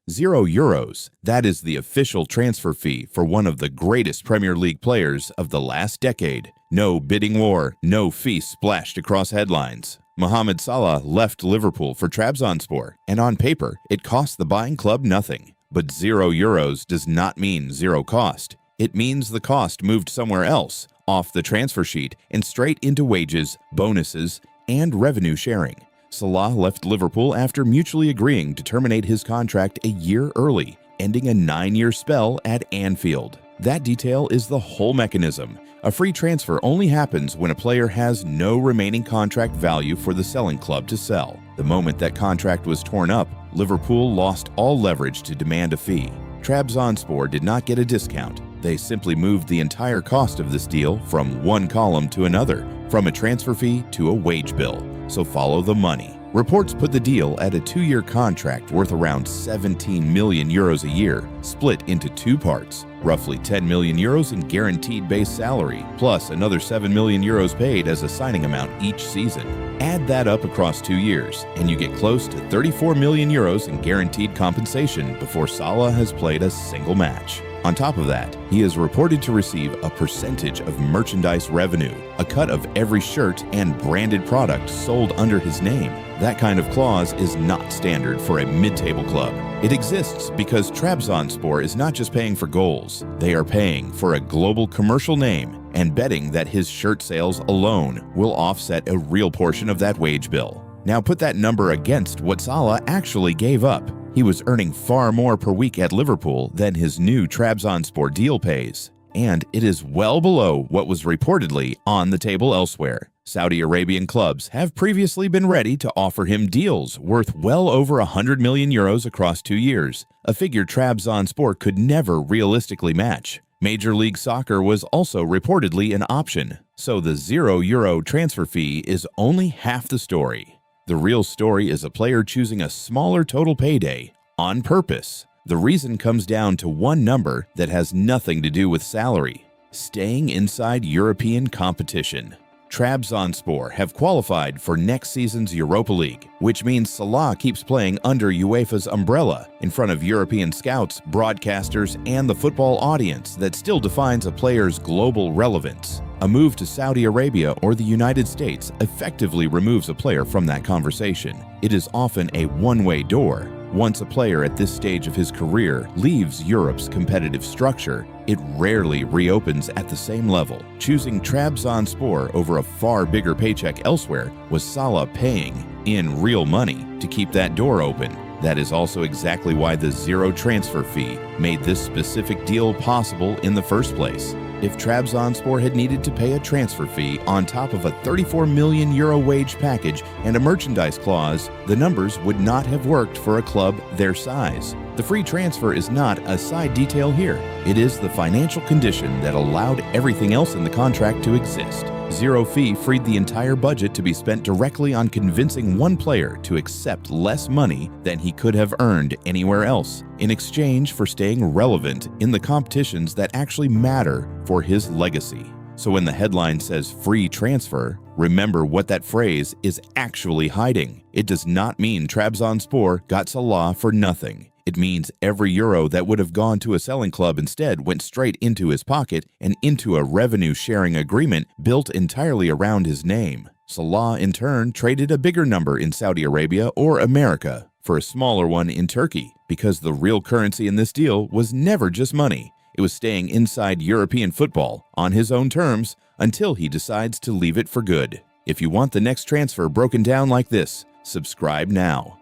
€0. That is the official transfer fee for one of the greatest Premier League players of the last decade. No bidding war, no fee splashed across headlines. Mohamed Salah left Liverpool for Trabzonspor, and on paper, it cost the buying club nothing. But €0 does not mean zero cost. It means the cost moved somewhere else, off the transfer sheet, and straight into wages, bonuses, and revenue sharing. Salah left Liverpool after mutually agreeing to terminate his contract a year early, ending a 9-year spell at Anfield. That detail is the whole mechanism. A free transfer only happens when a player has no remaining contract value for the selling club to sell. The moment that contract was torn up, Liverpool lost all leverage to demand a fee. Trabzonspor did not get a discount. They simply moved the entire cost of this deal from one column to another, from a transfer fee to a wage bill. So follow the money. Reports put the deal at a 2-year contract worth around €17 million a year, split into 2 parts, roughly €10 million in guaranteed base salary, plus another €7 million paid as a signing amount each season. Add that up across 2 years, and you get close to €34 million in guaranteed compensation before Salah has played a single match. On top of that, he is reported to receive a percentage of merchandise revenue, a cut of every shirt and branded product sold under his name. That kind of clause is not standard for a mid-table club. It exists because Trabzonspor is not just paying for goals, they are paying for a global commercial name and betting that his shirt sales alone will offset a real portion of that wage bill. Now put that number against what Salah actually gave up. He was earning far more per week at Liverpool than his new Trabzonspor deal pays. And it is well below what was reportedly on the table elsewhere. Saudi Arabian clubs have previously been ready to offer him deals worth well over €100 million across 2 years, a figure Trabzonspor could never realistically match. Major League Soccer was also reportedly an option, so the €0 transfer fee is only half the story. The real story is a player choosing a smaller total payday on purpose. The reason comes down to one number that has nothing to do with salary: staying inside European competition. Trabzonspor have qualified for next season's Europa League, which means Salah keeps playing under UEFA's umbrella in front of European scouts, broadcasters, and the football audience that still defines a player's global relevance. A move to Saudi Arabia or the United States effectively removes a player from that conversation. It is often a one-way door. Once a player at this stage of his career leaves Europe's competitive structure, it rarely reopens at the same level. Choosing Trabzonspor over a far bigger paycheck elsewhere was Salah paying, in real money, to keep that door open. That is also exactly why the zero transfer fee made this specific deal possible in the first place. If Trabzonspor had needed to pay a transfer fee on top of a €34 million wage package and a merchandise clause, the numbers would not have worked for a club their size. The free transfer is not a side detail here. It is the financial condition that allowed everything else in the contract to exist. Zero fee freed the entire budget to be spent directly on convincing one player to accept less money than he could have earned anywhere else, in exchange for staying relevant in the competitions that actually matter for his legacy. So when the headline says free transfer, remember what that phrase is actually hiding. It does not mean Trabzonspor got Salah for nothing. It means every euro that would have gone to a selling club instead went straight into his pocket and into a revenue-sharing agreement built entirely around his name. Salah, in turn, traded a bigger number in Saudi Arabia or America for a smaller one in Turkey, because the real currency in this deal was never just money. It was staying inside European football on his own terms until he decides to leave it for good. If you want the next transfer broken down like this, subscribe now.